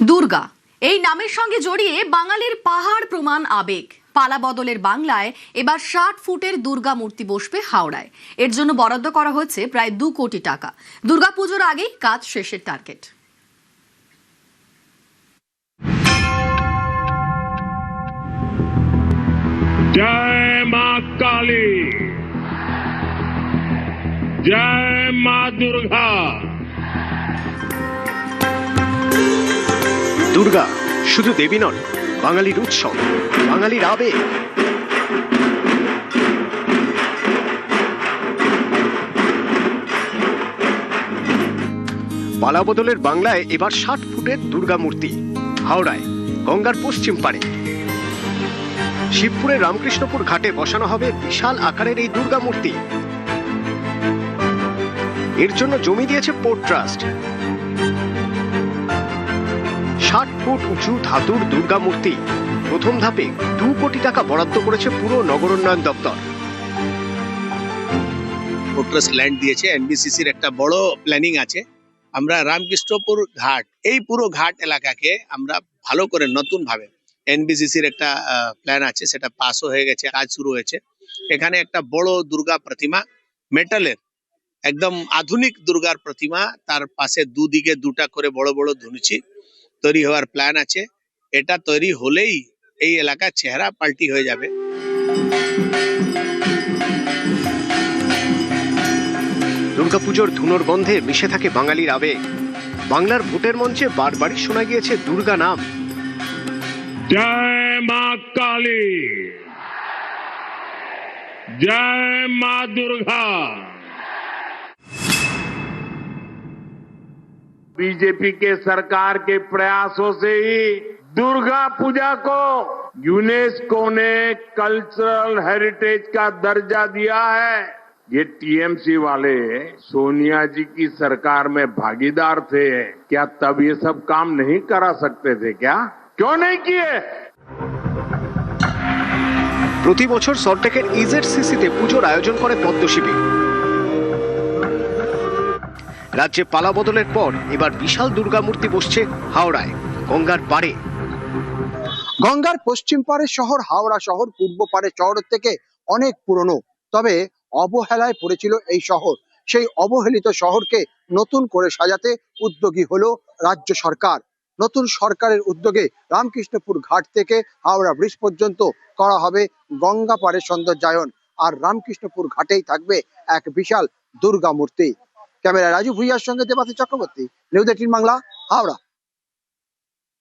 দুর্গা এই নামের সঙ্গে জড়িয়ে বাঙালির পাহাড় প্রমাণ আবেগ। পালা বদলের বাংলায় এবার ৬০ ফুটের দুর্গা মূর্তি বসবে হাওড়ায়। এর জন্য বরাদ্দ করা হয়েছে প্রায় ২ কোটি টাকা। দুর্গাপুজোর আগেই কাজ শেষের টার্গেট। जय मां काली, जय मां दुर्गा। দুর্গা শুধু দেবী নন, বাঙালির উৎসব, বাঙালির আবেগ। পালা বদলের বাংলায় এবার ৬০ ফুটের দুর্গা মূর্তি হাওড়ায় গঙ্গার পশ্চিম পাড়ে শিবপুরের রামকৃষ্ণপুর ঘাটে বসানো হবে বিশাল আকারের এই দুর্গা মূর্তি। এর জন্য জমি দিয়েছে পোর্ট ট্রাস্ট। ৬০ ফুট উঁচু ধাতুর দুর্গা মূর্তি প্রথম ধাপে ২ কোটি টাকা বরাদ্দ করেছে পুরো নগরোন্নয়ন দপ্তর। পোর্ট ট্রাস্ট ল্যান্ড দিয়েছে, এনবিসিসির একটা বড় প্ল্যানিং আছে। আমরা রামকৃষ্ণপুর ঘাট, এই পুরো ঘাট এলাকাকে আমরা ভালো করে নতুন ভাবে, এনবিসিসির একটা প্ল্যান আছে, সেটা পাসও হয়ে গেছে, কাজ শুরু হয়েছে। এখানে একটা বড় দুর্গা প্রতিমা, মেটালের একদম আধুনিক দুর্গার প্রতিমা, তার পাশে দুদিকে দুটা করে বড় বড় ধনুচি তৈরি হওয়ার প্ল্যান আছে। এটা তৈরি হলেই এই এলাকার চেহারা পাল্টি হয়ে যাবে। দুর্গাপুজোর ধুনোর গন্ধে মিশে থাকে বাঙালির আবেগ। বাংলার ভোটের মঞ্চে বারবারই শোনা গিয়েছে দুর্গা নাম। जय मां काली, जय मां दुर्गा। बीजेपी के सरकार के प्रयासों से ही दुर्गा पूजा को यूनेस्को ने कल्चरल हेरिटेज का दर्जा दिया है। ये टीएमसी वाले सोनिया जी की सरकार में भागीदार थे, क्या तब ये सब काम नहीं करा सकते थे? क्या क्यों नहीं किए? প্রতি বছর সল্টলেকের ইজেডসিসিতে পুজোর আয়োজন করে পদ্ম শিবির। রাজ্যে পালা বদলের পর এবার বিশাল দুর্গা মূর্তি বসছে হাওড়ায় গঙ্গার পাড়ে। গঙ্গার পশ্চিম পাড়ের শহর হাওড়া শহর পূর্ব পাড়ের শহর থেকে অনেক পুরনো, তবে অবহেলায় পড়েছিল এই শহর। সেই অবহেলিত শহরকে নতুন করে সাজাতে উদ্যোগী হলো রাজ্য সরকার। নতুন সরকারের উদ্যোগে রামকৃষ্ণপুর ঘাট থেকে হাওড়া ব্রিজ পর্যন্ত করা হবে গঙ্গা পাড়ের সৌন্দর্যায়ন, আর রামকৃষ্ণপুর ঘাটেই থাকবে এক বিশাল দুর্গা মূর্তি। ক্যামেরা রাজু ভুইয়ার সঙ্গে দেবাশিস চক্রবর্তী, নিউজ 18 বাংলা, হাওড়া।